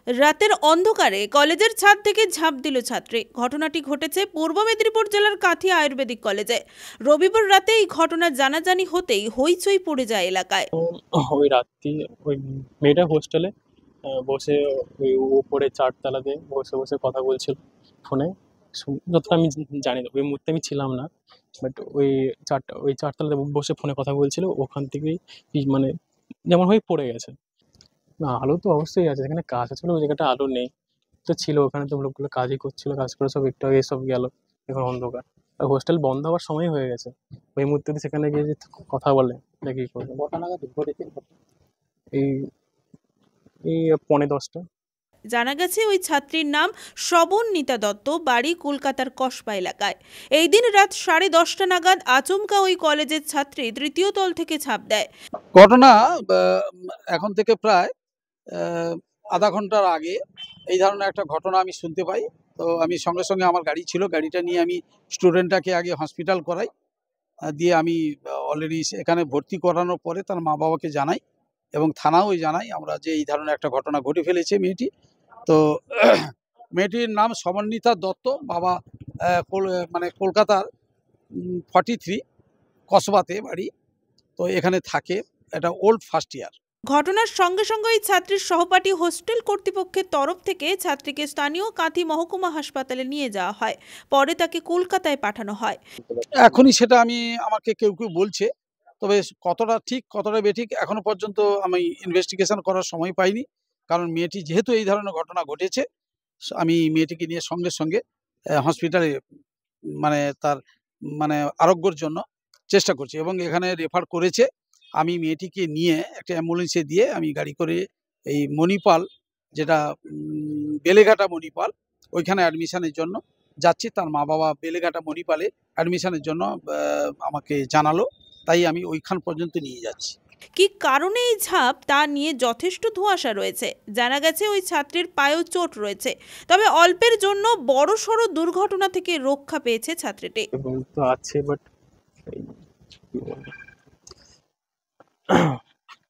রাতের অন্ধকারে কলেজের ছাদ থেকে ঝাঁপ দিল ছাত্রী। ঘটনাটি ঘটেছে পূর্ব মেদিনীপুর জেলার কাঁথি আয়ুর্বেদিক কলেজে। রবিবার রাতে এই ঘটনা জানাজানি হতেই হইচই পড়ে যায় এলাকায়। ওই রাত্রি ওই মেয়েটা হোস্টেলে বসে ওই উপরে 4 তলাতে বসে বসে কথা বলছিল ফোনে। যতটা আমি জানি না, ওই মুহূর্তে আমি ছিলাম না, বাট ওই 4 তলাতে বসে ফোনে কথা বলছিল। ওখান থেকেই মানে যেমন হয়ে পড়ে গেছে। না, আলো তো অবশ্যই আছে, যেখানে কাজ আছে ওই জায়গাটা আলো নেই তো ছিল, ওখানে তো লোকগুলো কাজই করছিল, কাজ করে সব একটু আগে সব গেল, এখন অন্ধকার। আর হোস্টেল বন্ধ হওয়ার সময় হয়ে গেছে, ওই মুহূর্তে যদি সেখানে গিয়ে যদি কথা বলে এটা কি করবে। এই এই 10:45। জানা গেছে ওই ছাত্রীর নাম শ্রবণনীতা দত্ত, বাড়ি কলকাতার কসবা এলাকায়। এই দিন রাত 10:30 নাগাদ আচমকা ওই কলেজের ছাত্রী তৃতীয় তল থেকে ঝাঁপ দেয়। ঘটনা এখন থেকে প্রায় আধা ঘন্টার আগে এই ধরনের একটা ঘটনা আমি শুনতে পাই। তো আমি সঙ্গে সঙ্গে আমার গাড়ি ছিল, গাড়িটা নিয়ে আমি স্টুডেন্টটাকে আগে হসপিটাল করাই, দিয়ে আমি অলরেডি এখানে ভর্তি করানোর পরে তার মা বাবাকে জানাই এবং থানাও জানাই আমরা যে এই ধরনের একটা ঘটনা ঘটে ফেলেছে মেয়েটি। তো মেয়েটির নাম সমন্বিতা দত্ত, বাবা মানে কলকাতার 43 কসবাতে বাড়ি, তো এখানে থাকে, এটা ওল্ড ফার্স্ট ইয়ার। ঘটনার সঙ্গে সঙ্গে ওই ছাত্রীর সহপাঠী হোস্টেল কর্তৃপক্ষের তরফ থেকে ছাত্রীকে স্থানীয় কাঁথি মহকুমা হাসপাতালে নিয়ে যাওয়া হয়। পরে তাকে কলকাতায় পাঠানো হয়। এখনই সেটা আমাকে কেউ কেউ বলছে, তবে কতটা ঠিক কতটা বেঠিক এখনো পর্যন্ত আমি ইনভেস্টিগেশন করার সময় পাইনি। কারণ মেয়েটি যেহেতু এই ধরনের ঘটনা ঘটেছে, আমি মেয়েটিকে নিয়ে সঙ্গে সঙ্গে হসপিটালে মানে তার মানে আরোগ্যর জন্য চেষ্টা করছি এবং এখানে রেফার করেছে। আমি মেয়েটিকে নিয়ে একটা অ্যাম্বুলেন্সে দিয়ে আমি গাড়ি করে এই মণিপাল, যেটা বেলেঘাটা মণিপাল, ওইখানে অ্যাডমিশনের জন্য যাচ্ছি। তার মা বাবা বেলেঘাটা মণিপালে অ্যাডমিশনের জন্য আমাকে জানালো, তাই আমি ওইখান পর্যন্ত নিয়ে যাচ্ছি। কি কারণে এই ঝাঁপ তা নিয়ে যথেষ্ট ধোঁয়াশা রয়েছে। জানা গেছে ওই ছাত্রীর পায়েও চোট রয়েছে, তবে অল্পের জন্য বড়সড় দুর্ঘটনা থেকে রক্ষা পেয়েছে ছাত্রীটি। তো আছে, বাট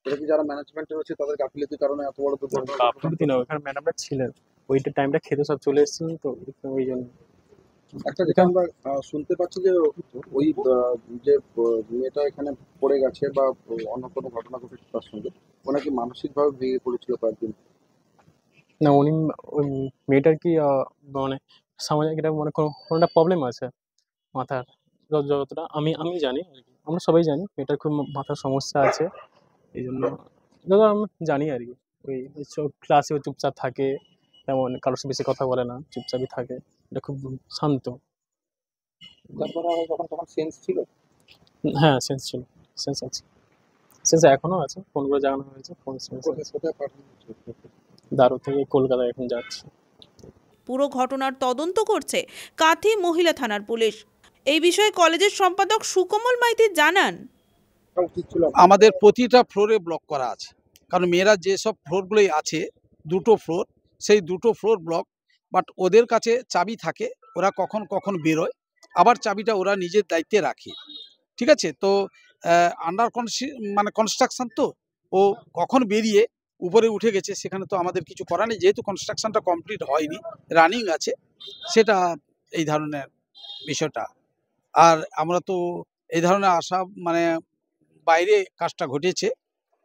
এটা কি যারা ম্যানেজমেন্টে রয়েছে তাদের গাফিলতির কারণে এত বড় দুর্ঘটনা? গাফিলতি না, ওখানে ম্যাডামরা ছিলেন, ওইটা টাইমটা খেতে সব চলে এসেছিলেন, তো ওই জন্য। একটা যেটা আমরা শুনতে পাচ্ছি যে ওই যে মেয়েটা এখানে পড়ে গেছে বা অন্য কোনো ঘটনা ঘটেছে তার সঙ্গে, ও নাকি মানসিকভাবে ভেঙে পড়েছিল কয়েকদিন। না, উনি ওই মেয়েটার কি মানে সামাজিক এটা মানে কোনোটা প্রবলেম আছে মাথার, যতটা আমি জানি আর কি, আমরা সবাই জানি মেয়েটার খুব মাথার সমস্যা আছে। এই জন্য দাদা আমি জানি আর কি, ওই ক্লাসেও চুপচাপ থাকে, তেমন কারোর সাথে বেশি কথা বলে না, চুপচাপই থাকে, এটা খুব শান্ত। তারপরে যখন তখন সেন্স ছিল? হ্যাঁ, সেন্স ছিল, সেন্স আছে, সেন্স এখনো আছে, ফোন করে জানানো হয়েছে, ফোন সেন্স কোথায় পাঠানো হয়েছে? দারু থেকে কলকাতায় এখন যাচ্ছে। পুরো ঘটনার তদন্ত করছে কাঁথি মহিলা থানার পুলিশ। এই বিষয়ে কলেজের সম্পাদক সুকমল মাইতি জানান, আমাদের প্রতিটা ফ্লোরে ব্লক করা আছে, কারণ মেয়েরা যেসব ফ্লোরগুলোই আছে, 2টো ফ্লোর, সেই 2টো ফ্লোর ব্লক। বাট ওদের কাছে চাবি থাকে, ওরা কখন কখন বেরোয়, আবার চাবিটা ওরা নিজের দায়িত্বে রাখে। ঠিক আছে, তো আন্ডার মানে কনস্ট্রাকশন, তো ও কখন বেরিয়ে উপরে উঠে গেছে সেখানে তো আমাদের কিছু করার নেই, যেহেতু কনস্ট্রাকশনটা কমপ্লিট হয়নি, রানিং আছে, সেটা এই ধরনের বিষয়টা। আর আমরা তো এই ধরনের আশা মানে বাইরে কাজটা ঘটেছে,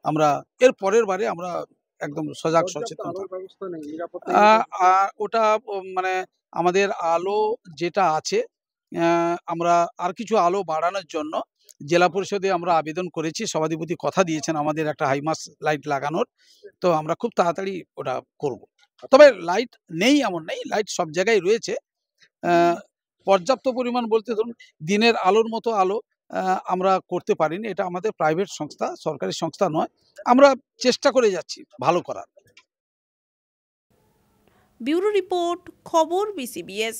আমরা এর পরের বারে আমরা একদম সজাগ সচেতন। ওটা মানে আমাদের আলো যেটা আছে, আমরা আর কিছু আলো বাড়ানোর জন্য জেলা পরিষদে আমরা আবেদন করেছি, সভাধিপতি কথা দিয়েছেন আমাদের একটা হাইমাস লাইট লাগানোর, তো আমরা খুব তাড়াতাড়ি ওটা করব। তবে লাইট নেই এমন নেই, লাইট সব জায়গায় রয়েছে, পর্যাপ্ত পরিমাণ বলতে ধরুন দিনের আলোর মতো আলো আমরা করতে পারিনি, এটা আমাদের প্রাইভেট সংস্থা, সরকারি সংস্থা নয়, আমরা চেষ্টা করে যাচ্ছি ভালো করার। ব্যুরো রিপোর্ট, খবর BCBS।